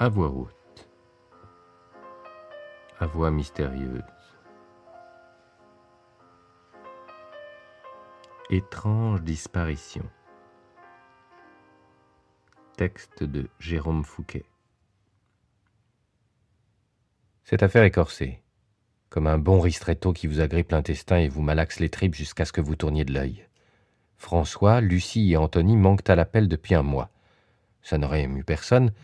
À voix haute, à voix mystérieuse. Étrange disparition. Texte de Jérôme Fouquet. Cette affaire est corsée, comme un bon ristretto qui vous agrippe l'intestin et vous malaxe les tripes jusqu'à ce que vous tourniez de l'œil. François, Lucie et Anthony manquent à l'appel depuis un mois. Ça n'aurait ému personne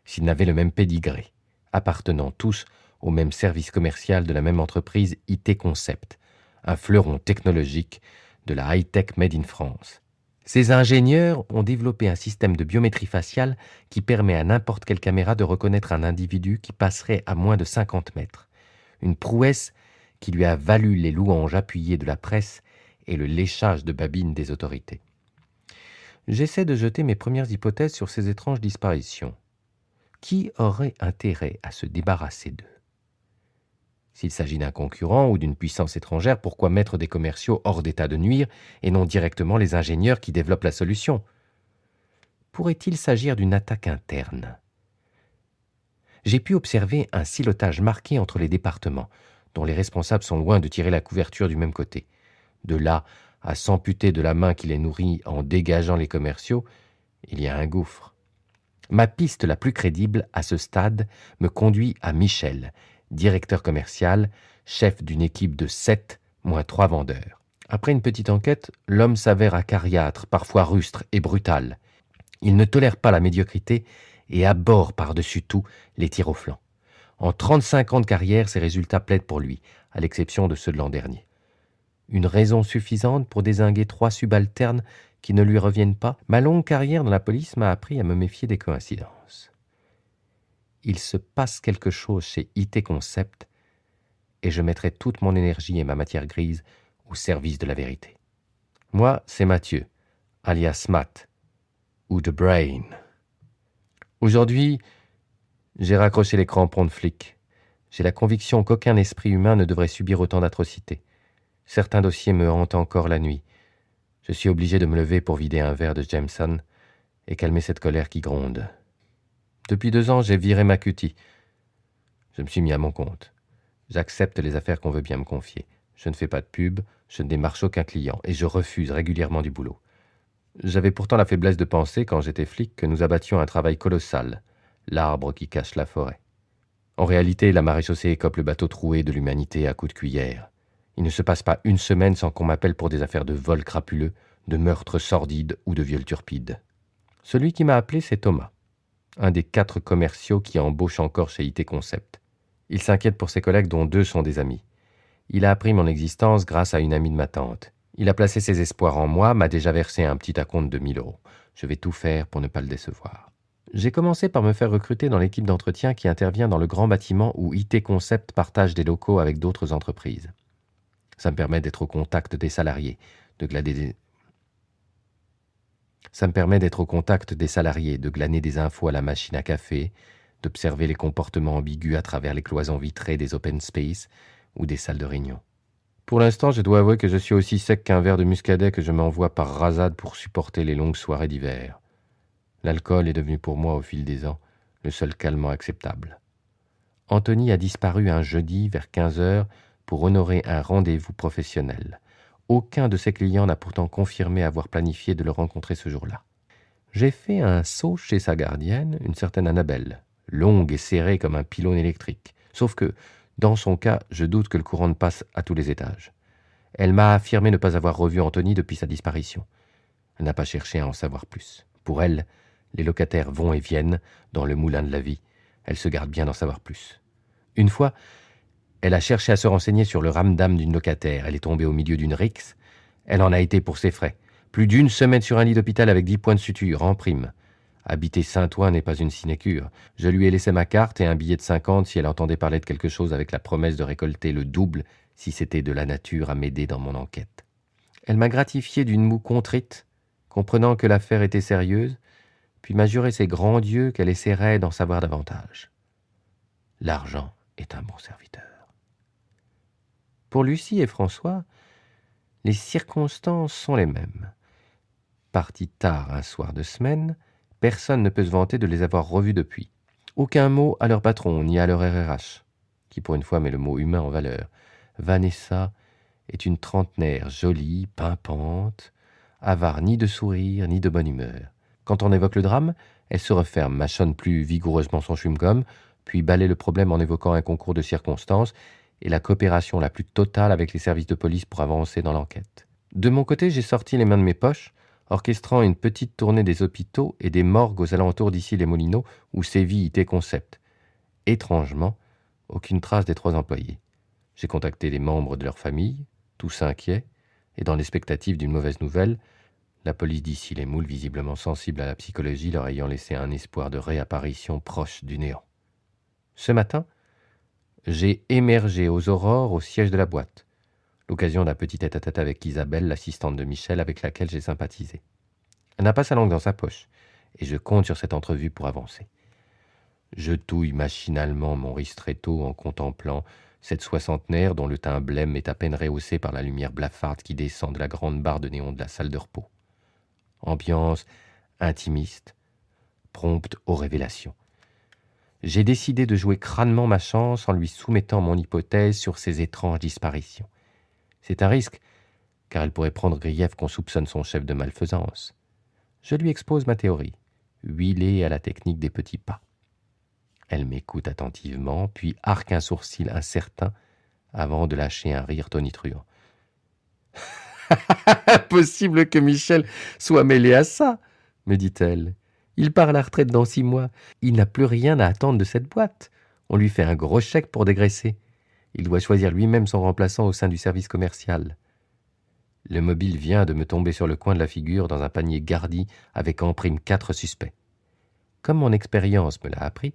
s'ils n'avaient le même pédigré, appartenant tous au même service commercial de la même entreprise IT Concept, un fleuron technologique de la high-tech made in France. Ces ingénieurs ont développé un système de biométrie faciale qui permet à n'importe quelle caméra de reconnaître un individu qui passerait à moins de 50 mètres. Une prouesse qui lui a valu les louanges appuyées de la presse et le léchage de babines des autorités. J'essaie de jeter mes premières hypothèses sur ces étranges disparitions. Qui aurait intérêt à se débarrasser d'eux ? S'il s'agit d'un concurrent ou d'une puissance étrangère, pourquoi mettre des commerciaux hors d'état de nuire et non directement les ingénieurs qui développent la solution ? Pourrait-il s'agir d'une attaque interne ? J'ai pu observer un silotage marqué entre les départements, dont les responsables sont loin de tirer la couverture du même côté. De là à s'amputer de la main qui les nourrit en dégageant les commerciaux, il y a un gouffre. Ma piste la plus crédible à ce stade me conduit à Michel, directeur commercial, chef d'une équipe de 7 moins 3 vendeurs. Après une petite enquête, l'homme s'avère acariâtre, parfois rustre et brutal. Il ne tolère pas la médiocrité et abhorre par-dessus tout les tirs au flanc. En 35 ans de carrière, ses résultats plaident pour lui, à l'exception de ceux de l'an dernier. Une raison suffisante pour dézinguer 3 subalternes qui ne lui reviennent pas. Ma longue carrière dans la police m'a appris à me méfier des coïncidences. Il se passe quelque chose chez IT Concept et je mettrai toute mon énergie et ma matière grise au service de la vérité. Moi, c'est Mathieu, alias Matt, ou The Brain. Aujourd'hui, j'ai raccroché les crampons de flic. J'ai la conviction qu'aucun esprit humain ne devrait subir autant d'atrocités. Certains dossiers me hantent encore la nuit. Je suis obligé de me lever pour vider un verre de Jameson et calmer cette colère qui gronde. Depuis 2 ans, j'ai viré ma cutie. Je me suis mis à mon compte. J'accepte les affaires qu'on veut bien me confier. Je ne fais pas de pub, je ne démarche aucun client et je refuse régulièrement du boulot. J'avais pourtant la faiblesse de penser, quand j'étais flic, que nous abattions un travail colossal, l'arbre qui cache la forêt. En réalité, la maréchaussée écope le bateau troué de l'humanité à coups de cuillère. Il ne se passe pas une semaine sans qu'on m'appelle pour des affaires de vol crapuleux, de meurtres sordides ou de viols turpides. Celui qui m'a appelé, c'est Thomas, un des 4 commerciaux qui embauchent encore chez IT Concept. Il s'inquiète pour ses collègues dont 2 sont des amis. Il a appris mon existence grâce à une amie de ma tante. Il a placé ses espoirs en moi, m'a déjà versé un petit acompte de 1 000 €. Je vais tout faire pour ne pas le décevoir. J'ai commencé par me faire recruter dans l'équipe d'entretien qui intervient dans le grand bâtiment où IT Concept partage des locaux avec d'autres entreprises. Ça me permet d'être au contact des salariés, de glaner des infos à la machine à café, d'observer les comportements ambigus à travers les cloisons vitrées des open space ou des salles de réunion. Pour l'instant, je dois avouer que je suis aussi sec qu'un verre de muscadet que je m'envoie par rasade pour supporter les longues soirées d'hiver. L'alcool est devenu pour moi, au fil des ans, le seul calmant acceptable. Anthony a disparu un jeudi vers 15h pour honorer un rendez-vous professionnel. Aucun de ses clients n'a pourtant confirmé avoir planifié de le rencontrer ce jour-là. J'ai fait un saut chez sa gardienne, une certaine Annabelle, longue et serrée comme un pylône électrique. Sauf que, dans son cas, je doute que le courant ne passe à tous les étages. Elle m'a affirmé ne pas avoir revu Anthony depuis sa disparition. Elle n'a pas cherché à en savoir plus. Pour elle, les locataires vont et viennent dans le moulin de la vie. Elle se garde bien d'en savoir plus. Une fois, elle a cherché à se renseigner sur le ramdam d'une locataire. Elle est tombée au milieu d'une rixe. Elle en a été pour ses frais. Plus d'1 semaine sur un lit d'hôpital avec 10 points de suture, en prime. Habiter Saint-Ouen n'est pas une sinécure. Je lui ai laissé ma carte et un billet de 50 si elle entendait parler de quelque chose, avec la promesse de récolter le double si c'était de la nature à m'aider dans mon enquête. Elle m'a gratifié d'une moue contrite, comprenant que l'affaire était sérieuse, puis m'a juré ses grands dieux qu'elle essaierait d'en savoir davantage. L'argent est un bon serviteur. Pour Lucie et François, les circonstances sont les mêmes. Partis tard un soir de semaine, personne ne peut se vanter de les avoir revus depuis. Aucun mot à leur patron, ni à leur RRH, qui pour une fois met le mot humain en valeur. Vanessa est une trentenaire jolie, pimpante, avare ni de sourire, ni de bonne humeur. Quand on évoque le drame, elle se referme, mâchonne plus vigoureusement son chewing-gum, puis balaie le problème en évoquant un concours de circonstances et la coopération la plus totale avec les services de police pour avancer dans l'enquête. De mon côté, j'ai sorti les mains de mes poches, orchestrant une petite tournée des hôpitaux et des morgues aux alentours d'Issy-les-Moulineaux où sévit IT Concept. Étrangement, aucune trace des 3 employés. J'ai contacté les membres de leur famille, tous inquiets, et dans l'expectative d'une mauvaise nouvelle, la police d'Issy-les-Moules, visiblement sensible à la psychologie, leur ayant laissé un espoir de réapparition proche du néant. Ce matin, j'ai émergé aux aurores au siège de la boîte, l'occasion d'un petit tête-à-tête avec Isabelle, l'assistante de Michel, avec laquelle j'ai sympathisé. Elle n'a pas sa langue dans sa poche, et je compte sur cette entrevue pour avancer. Je touille machinalement mon ristretto en contemplant cette soixantenaire dont le teint blême est à peine rehaussé par la lumière blafarde qui descend de la grande barre de néon de la salle de repos. Ambiance intimiste, prompte aux révélations. J'ai décidé de jouer crânement ma chance en lui soumettant mon hypothèse sur ses étranges disparitions. C'est un risque, car elle pourrait prendre grief qu'on soupçonne son chef de malfaisance. Je lui expose ma théorie, huilée à la technique des petits pas. Elle m'écoute attentivement, puis arque un sourcil incertain avant de lâcher un rire tonitruant. « Impossible que Michel soit mêlé à ça, me dit-elle. Il part à la retraite dans 6 mois. Il n'a plus rien à attendre de cette boîte. On lui fait un gros chèque pour dégraisser. Il doit choisir lui-même son remplaçant au sein du service commercial. » Le mobile vient de me tomber sur le coin de la figure dans un panier gardi avec en prime 4 suspects. Comme mon expérience me l'a appris,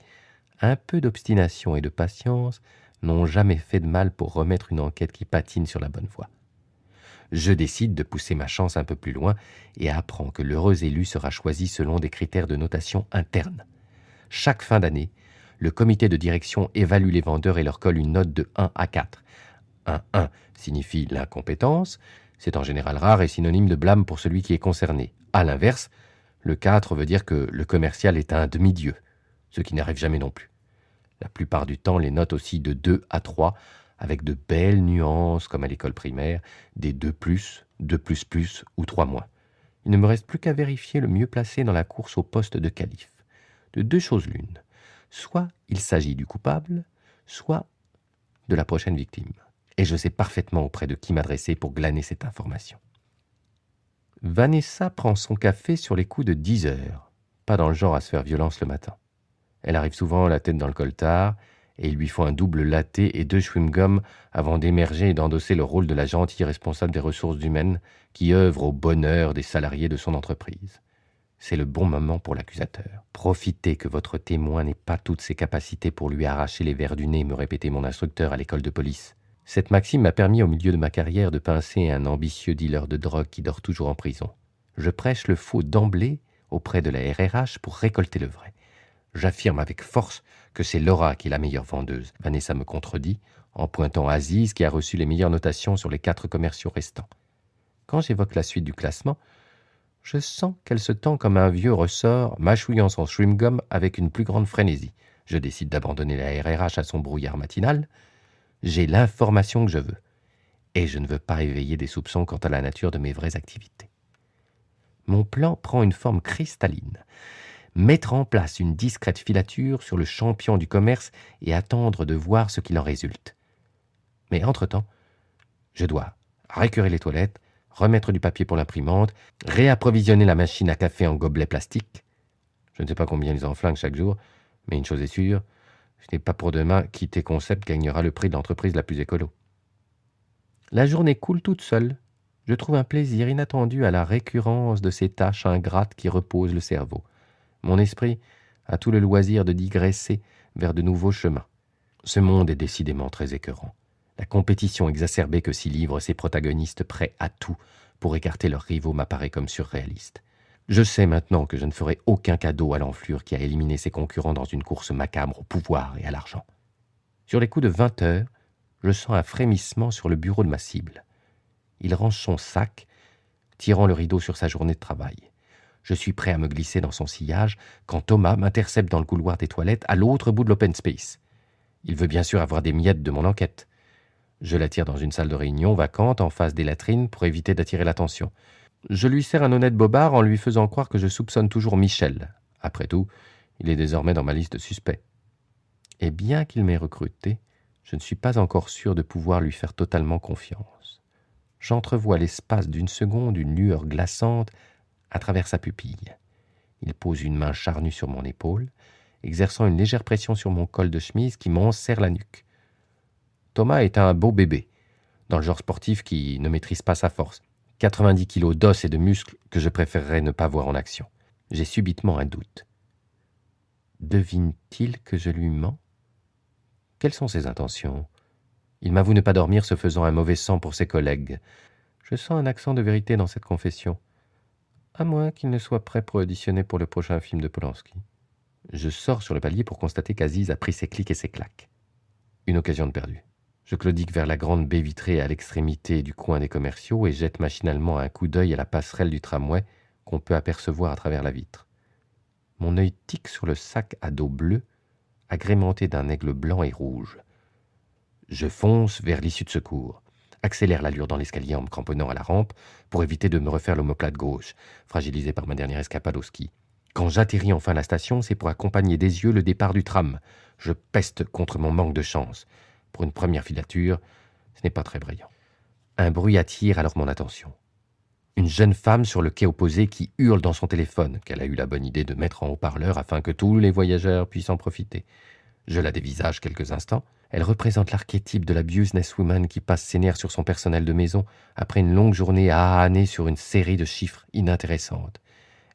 un peu d'obstination et de patience n'ont jamais fait de mal pour remettre une enquête qui patine sur la bonne voie. Je décide de pousser ma chance un peu plus loin et apprends que l'heureux élu sera choisi selon des critères de notation interne. Chaque fin d'année, le comité de direction évalue les vendeurs et leur colle une note de 1 à 4. Un 1 signifie l'incompétence, c'est en général rare et synonyme de blâme pour celui qui est concerné. À l'inverse, le 4 veut dire que le commercial est un demi-dieu, ce qui n'arrive jamais non plus. La plupart du temps, les notes aussi de 2 à 3, avec de belles nuances, comme à l'école primaire, des 2+, 2++ ou 3-. Il ne me reste plus qu'à vérifier le mieux placé dans la course au poste de calife. De 2 choses l'une. Soit il s'agit du coupable, soit de la prochaine victime. Et je sais parfaitement auprès de qui m'adresser pour glaner cette information. Vanessa prend son café sur les coups de 10 heures, pas dans le genre à se faire violence le matin. Elle arrive souvent la tête dans le coltard, et il lui faut un double latte et 2 chewing-gums avant d'émerger et d'endosser le rôle de la gentille responsable des ressources humaines qui œuvre au bonheur des salariés de son entreprise. C'est le bon moment pour l'accusateur. Profitez que votre témoin n'ait pas toutes ses capacités pour lui arracher les vers du nez, me répétait mon instructeur à l'école de police. Cette maxime m'a permis au milieu de ma carrière de pincer un ambitieux dealer de drogue qui dort toujours en prison. Je prêche le faux d'emblée auprès de la RRH pour récolter le vrai. J'affirme avec force que c'est Laura qui est la meilleure vendeuse. Vanessa me contredit en pointant Aziz qui a reçu les meilleures notations sur les 4 commerciaux restants. Quand j'évoque la suite du classement, je sens qu'elle se tend comme un vieux ressort, mâchouillant son chewing-gum avec une plus grande frénésie. Je décide d'abandonner la RRH à son brouillard matinal. J'ai l'information que je veux, et je ne veux pas éveiller des soupçons quant à la nature de mes vraies activités. Mon plan prend une forme cristalline. Mettre en place une discrète filature sur le champion du commerce et attendre de voir ce qu'il en résulte. Mais entre-temps, je dois récurer les toilettes, remettre du papier pour l'imprimante, réapprovisionner la machine à café en gobelet plastique. Je ne sais pas combien ils en flinguent chaque jour, mais une chose est sûre, ce n'est pas pour demain qu'IT Concept gagnera le prix de l'entreprise la plus écolo. La journée coule toute seule. Je trouve un plaisir inattendu à la récurrence de ces tâches ingrates qui reposent le cerveau. Mon esprit a tout le loisir de digresser vers de nouveaux chemins. Ce monde est décidément très écœurant. La compétition exacerbée que s'y livrent ces protagonistes prêts à tout pour écarter leurs rivaux m'apparaît comme surréaliste. Je sais maintenant que je ne ferai aucun cadeau à l'enflure qui a éliminé ses concurrents dans une course macabre au pouvoir et à l'argent. Sur les coups de 20 heures, je sens un frémissement sur le bureau de ma cible. Il range son sac, tirant le rideau sur sa journée de travail. Je suis prêt à me glisser dans son sillage quand Thomas m'intercepte dans le couloir des toilettes à l'autre bout de l'open space. Il veut bien sûr avoir des miettes de mon enquête. Je l'attire dans une salle de réunion vacante en face des latrines pour éviter d'attirer l'attention. Je lui sers un honnête bobard en lui faisant croire que je soupçonne toujours Michel. Après tout, il est désormais dans ma liste de suspects. Et bien qu'il m'ait recruté, je ne suis pas encore sûr de pouvoir lui faire totalement confiance. J'entrevois l'espace d'une seconde une lueur glaçante à travers sa pupille. Il pose une main charnue sur mon épaule, exerçant une légère pression sur mon col de chemise qui m'enserre la nuque. Thomas est un beau bébé, dans le genre sportif qui ne maîtrise pas sa force. 90 kilos d'os et de muscles que je préférerais ne pas voir en action. J'ai subitement un doute. Devine-t-il que je lui mens? Quelles sont ses intentions? Il m'avoue ne pas dormir, se faisant un mauvais sang pour ses collègues. Je sens un accent de vérité dans cette confession. À moins qu'il ne soit prêt pour auditionner pour le prochain film de Polanski. Je sors sur le palier pour constater qu'Aziz a pris ses clics et ses claques. Une occasion de perdue. Je claudique vers la grande baie vitrée à l'extrémité du coin des commerciaux et jette machinalement un coup d'œil à la passerelle du tramway qu'on peut apercevoir à travers la vitre. Mon œil tique sur le sac à dos bleu, agrémenté d'un aigle blanc et rouge. Je fonce vers l'issue de secours, accélère l'allure dans l'escalier en me cramponnant à la rampe pour éviter de me refaire l'omoplate gauche, fragilisé par ma dernière escapade au ski. Quand j'atterris enfin à la station, c'est pour accompagner des yeux le départ du tram. Je peste contre mon manque de chance. Pour une première filature, ce n'est pas très brillant. Un bruit attire alors mon attention. Une jeune femme sur le quai opposé qui hurle dans son téléphone, qu'elle a eu la bonne idée de mettre en haut-parleur afin que tous les voyageurs puissent en profiter. Je la dévisage quelques instants. Elle représente l'archétype de la businesswoman qui passe ses nerfs sur son personnel de maison après une longue journée à ahaner sur une série de chiffres inintéressantes.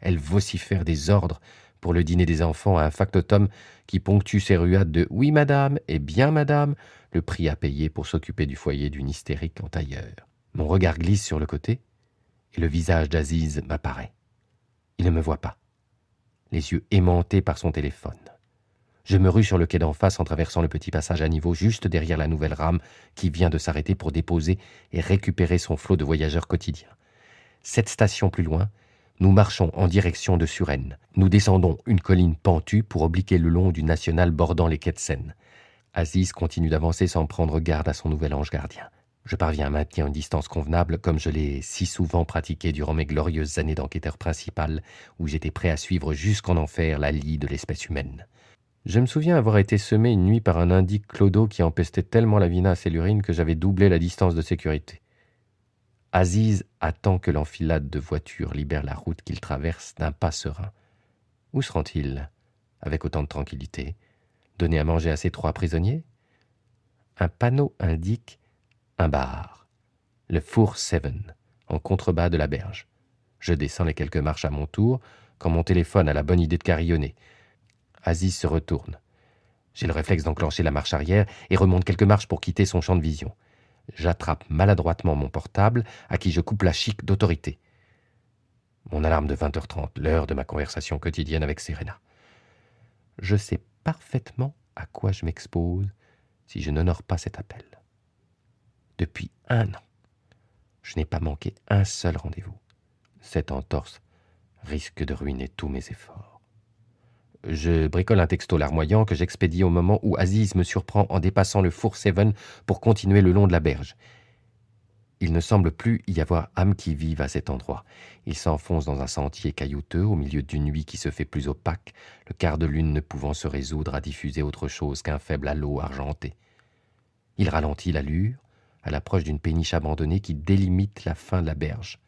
Elle vocifère des ordres pour le dîner des enfants à un factotum qui ponctue ses ruades de « oui madame » et « bien madame », le prix à payer pour s'occuper du foyer d'une hystérique en tailleur. Mon regard glisse sur le côté et le visage d'Aziz m'apparaît. Il ne me voit pas, les yeux aimantés par son téléphone. Je me rue sur le quai d'en face en traversant le petit passage à niveau juste derrière la nouvelle rame qui vient de s'arrêter pour déposer et récupérer son flot de voyageurs quotidiens. 7 stations plus loin, nous marchons en direction de Suresnes. Nous descendons une colline pentue pour obliquer le long du national bordant les quais de Seine. Aziz continue d'avancer sans prendre garde à son nouvel ange gardien. Je parviens à maintenir une distance convenable comme je l'ai si souvent pratiqué durant mes glorieuses années d'enquêteur principal où j'étais prêt à suivre jusqu'en enfer la lie de l'espèce humaine. Je me souviens avoir été semé une nuit par un indique clodo qui empestait tellement la vinasse et l'urine que j'avais doublé la distance de sécurité. Aziz attend que l'enfilade de voitures libère la route qu'il traverse d'un pas serein. Où se rend-il, avec autant de tranquillité? Donner à manger à ses 3 prisonniers? Un panneau indique un bar, le Four Seven, en contrebas de la berge. Je descends les quelques marches à mon tour, quand mon téléphone a la bonne idée de carillonner. Aziz se retourne. J'ai le réflexe d'enclencher la marche arrière et remonte quelques marches pour quitter son champ de vision. J'attrape maladroitement mon portable, à qui je coupe la chic d'autorité. Mon alarme de 20h30, l'heure de ma conversation quotidienne avec Serena. Je sais parfaitement à quoi je m'expose si je n'honore pas cet appel. Depuis 1 an, je n'ai pas manqué un seul rendez-vous. Cette entorse risque de ruiner tous mes efforts. Je bricole un texto larmoyant que j'expédie au moment où Aziz me surprend en dépassant le Four Seven pour continuer le long de la berge. Il ne semble plus y avoir âme qui vive à cet endroit. Il s'enfonce dans un sentier caillouteux au milieu d'une nuit qui se fait plus opaque, le quart de lune ne pouvant se résoudre à diffuser autre chose qu'un faible halo argenté. Il ralentit l'allure à l'approche d'une péniche abandonnée qui délimite la fin de la berge.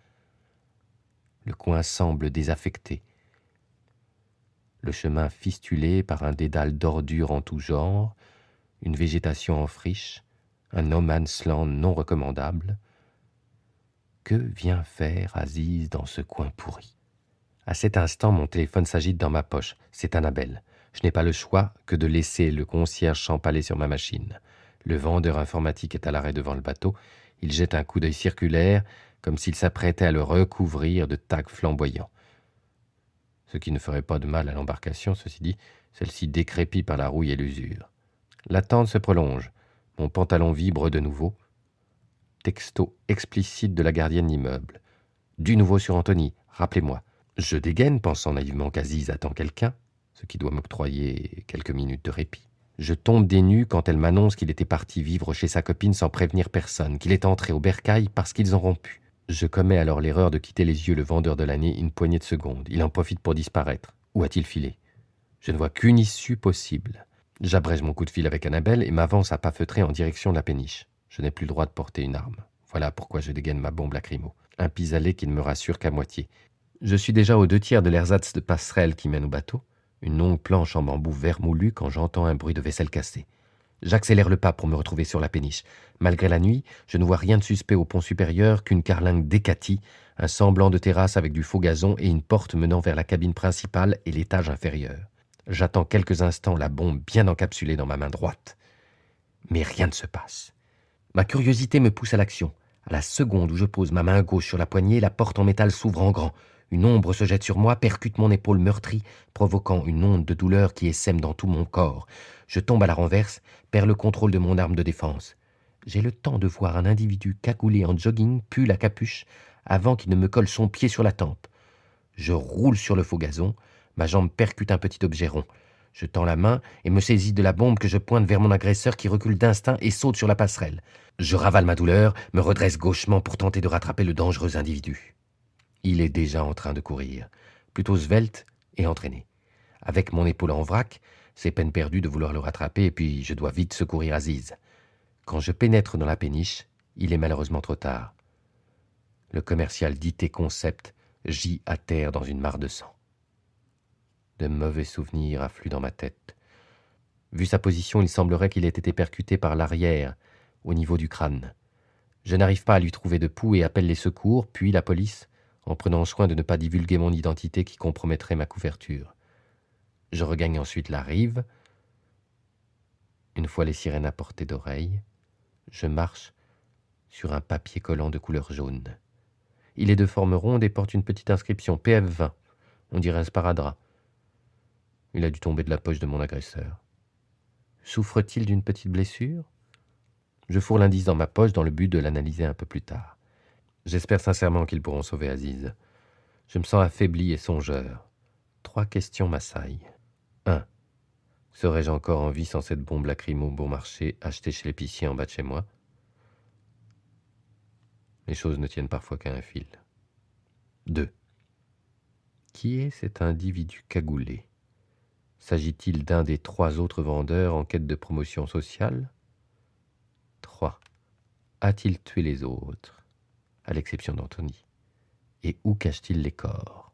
Le coin semble désaffecté. Le chemin fistulé par un dédale d'ordures en tout genre, une végétation en friche, un no man's land non recommandable. Que vient faire Aziz dans ce coin pourri? À cet instant, mon téléphone s'agite dans ma poche. C'est Annabelle. Je n'ai pas le choix que de laisser le concierge champaler sur ma machine. Le vendeur informatique est à l'arrêt devant le bateau. Il jette un coup d'œil circulaire, comme s'il s'apprêtait à le recouvrir de tags flamboyants. Ce qui ne ferait pas de mal à l'embarcation, ceci dit, celle-ci décrépit par la rouille et l'usure. L'attente se prolonge. Mon pantalon vibre de nouveau. Texto explicite de la gardienne d'immeuble. Du nouveau sur Anthony, rappelez-moi. Je dégaine, pensant naïvement qu'Aziz attend quelqu'un, ce qui doit m'octroyer quelques minutes de répit. Je tombe des nues quand elle m'annonce qu'il était parti vivre chez sa copine sans prévenir personne, qu'il est entré au bercail parce qu'ils ont rompu. Je commets alors l'erreur de quitter les yeux le vendeur de l'année une poignée de secondes. Il en profite pour disparaître. Où a-t-il filé? Je ne vois qu'une issue possible. J'abrège mon coup de fil avec Annabelle et m'avance à pas feutrer en direction de la péniche. Je n'ai plus le droit de porter une arme. Voilà pourquoi je dégaine ma bombe lacrymo. Un pis-aller qui ne me rassure qu'à moitié. Je suis déjà aux 2 tiers de l'ersatz de passerelle qui mène au bateau, une longue planche en bambou vermoulu quand j'entends un bruit de vaisselle cassée. J'accélère le pas pour me retrouver sur la péniche. Malgré la nuit, je ne vois rien de suspect au pont supérieur qu'une carlingue décatie, un semblant de terrasse avec du faux gazon et une porte menant vers la cabine principale et l'étage inférieur. J'attends quelques instants la bombe bien encapsulée dans ma main droite. Mais rien ne se passe. Ma curiosité me pousse à l'action. À la seconde où je pose ma main gauche sur la poignée, la porte en métal s'ouvre en grand. Une ombre se jette sur moi, percute mon épaule meurtrie, provoquant une onde de douleur qui essaime dans tout mon corps. Je tombe à la renverse, perds le contrôle de mon arme de défense. J'ai le temps de voir un individu cagoulé en jogging, pull à capuche, avant qu'il ne me colle son pied sur la tempe. Je roule sur le faux gazon, ma jambe percute un petit objet rond. Je tends la main et me saisis de la bombe que je pointe vers mon agresseur qui recule d'instinct et saute sur la passerelle. Je ravale ma douleur, me redresse gauchement pour tenter de rattraper le dangereux individu. Il est déjà en train de courir, plutôt svelte et entraîné. Avec mon épaule en vrac, c'est peine perdue de vouloir le rattraper et puis je dois vite secourir Aziz. Quand je pénètre dans la péniche, il est malheureusement trop tard. Le commercial d'IT Concept gît à terre dans une mare de sang. De mauvais souvenirs affluent dans ma tête. Vu sa position, il semblerait qu'il ait été percuté par l'arrière, au niveau du crâne. Je n'arrive pas à lui trouver de pouls et appelle les secours, puis la police, en prenant soin de ne pas divulguer mon identité qui compromettrait ma couverture. Je regagne ensuite la rive. Une fois les sirènes à portée d'oreille, je marche sur un papier collant de couleur jaune. Il est de forme ronde et porte une petite inscription PF20. On dirait un sparadrap. Il a dû tomber de la poche de mon agresseur. Souffre-t-il d'une petite blessure? Je fourre l'indice dans ma poche dans le but de l'analyser un peu plus tard. J'espère sincèrement qu'ils pourront sauver Aziz. Je me sens affaibli et songeur. 3 questions m'assaillent. 1. Serais-je encore en vie sans cette bombe lacrymo bon marché achetée chez l'épicier en bas de chez moi? Les choses ne tiennent parfois qu'à un fil. 2. Qui est cet individu cagoulé? S'agit-il d'un des 3 autres vendeurs en quête de promotion sociale? 3. A-t-il tué les autres, à l'exception d'Anthony? Et où cache-t-il les corps?